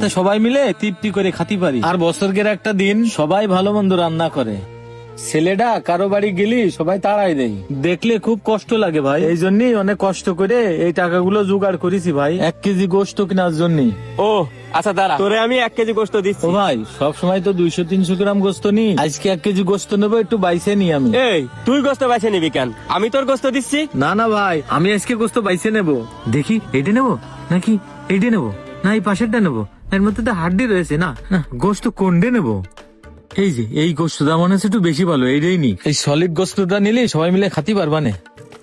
যাতে সবাই মিলে তৃপ্তি করে খাতি পারি। আর বছরের একটা দিন সবাই ভালো মন্দ রান্না করে। ছেলেটা কারো বাড়ি গেলি সবাই তাড়াই দেয়, দেখলে খুব কষ্ট লাগে ভাই। এই জন্যই অনেক কষ্ট করে এই টাকাগুলো জোগাড় করেছি ভাই, 1 কেজি গোস্ত কেনার জন্য। ও আচ্ছা দাঁড়া, তোরে আমি 1 কেজি গোস্ত দিচ্ছি। ও ভাই, সব সময় তো 200-300 গ্রাম গোস্ত নি, আজকে 1 কেজি গোস্ত নেবো, একটু বাইসে নি আমি। এই তুই গোস্ত বাইছে নিবি কেন? আমি তোর গোস্ত দিচ্ছি। না না ভাই, আমি আজকে গোস্ত বাইসে নেবো। দেখি এইটা নেবো নাকি এইটা নেবো, না এই পাশেরটা নেবো, এর মধ্যে তো হাড্ডি রয়েছে। না না, গোস্ত কোনটা নেবো? এই যে এই গোস্তটা মনে হচ্ছে একটু বেশি ভালো, এইটাই নি। এই সলিড গোস্তটা নিলে সবাই মিলে খাতি পারবানে।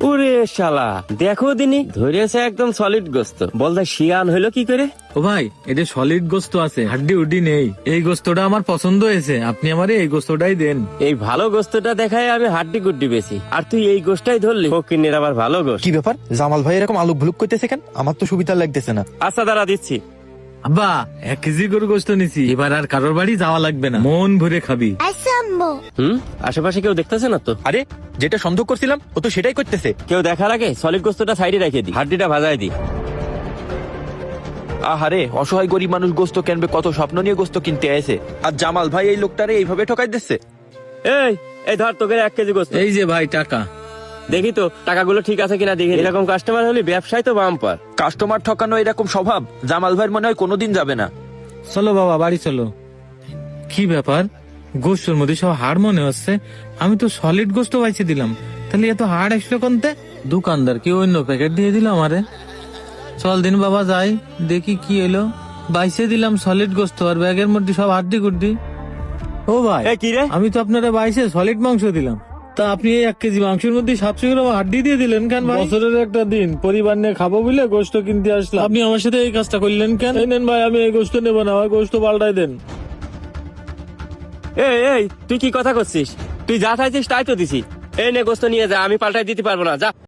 ওরে শালা, দেখো দিনি ধরেছে একদম সলিড গোস্ত। বলদা শিয়ান হইলো কি করে? ও ভাই, এটা সলিড গোস্ত আছে, হাড্ডি উড্ডি নেই। এই গোস্তটা আমার পছন্দ হয়েছে, আপনি আমারে এই গোস্তটাই দেন। এই ভালো গোস্তটা দেখায় আমি হাড্ডি গুড্ডি বেশি, আর তুই এই গোস্তাই ধরলি। ফকিনের আবার ভালো গোস্ত। কি ব্যাপার, জামাল ভাই এরকম আলুক ভুলুক করতেছে কেন? আমার তো সুবিধা লাগতেছে না। আচ্ছা দাঁড়া দিচ্ছি। আব্বা, 1 কেজি করে গোস্ত নিছি, এবার আর কারোর বাড়ি যাওয়া লাগবে না, মন ভরে খাবি। আশেপাশে কেউ দেখতেছে না তো? আরে যেটা সন্দেহ করছিলাম ও তো সেটাই করতেছে। কেউ দেখার আগে সলিড গোস্তটা সাইডে রেখে দি, হাড্ডিটা ভাজায় দি। আহারে, অসহায় গরিব মানুষ গোস্ত কিনবে, কত স্বপ্ন নিয়ে গোস্ত কিনতে আসে, আর জামাল ভাই এই লোকটারে এইভাবে ঠকাই দিচ্ছে। এই এই ধর তোকে 1 কেজি গোস্ত। এই যে ভাই টাকা। দেখি তো টাকাগুলো ঠিক আছে কিনা দেখি। এরকম কাস্টমার হলে ব্যবসায় তো বাম্পার। কাস্টমার ঠকানো এরকম স্বভাব জামাল ভাইয়ের মনে হয় কোনোদিন যাবে না। চলো বাবা, বাড়ি চলো। কি ব্যাপার, গোস্তর মধ্যে সব হাড় মনে হচ্ছে? আমি তো সলিড গোস্ত বাইছে দিলাম, তাহলে এত হাড় আসলো কোনতে? দোকানদার কি অন্য প্যাকেট দিয়ে দিল আমারে? চল দিন বাবা যাই, দেখি কি এলো। বাইছে দিলাম সলিড গোস্ত, আর ব্যাগের মধ্যে সব হাড্ডি গুড্ডি। ও ভাই, এ কি রে? আমি তো আপনারা বাইছে সলিড মাংস দিলাম, তা আপনি এই 1 কেজি মাংসের মধ্যে 700 গ্রাম হাড্ডি দিয়ে দিলেন কেন ভাই? বছরের একটা দিন পরিবার নিয়ে খাবো বলে গোস্ত কিনতে আসলাম, আপনি আমার সাথে এই কাজটা করলেন কেন? এই নেন ভাই, আমি এই গোস্ত নেবো না, আমার গোস্ত পাল্টাই দেন। এই এই তুই কি কথা করছিস? তুই যা চাইছিস তাই তো দিছি। এই নে গোস্ত নিয়ে যা, আমি পাল্টাই দিতে পারবো না, যা।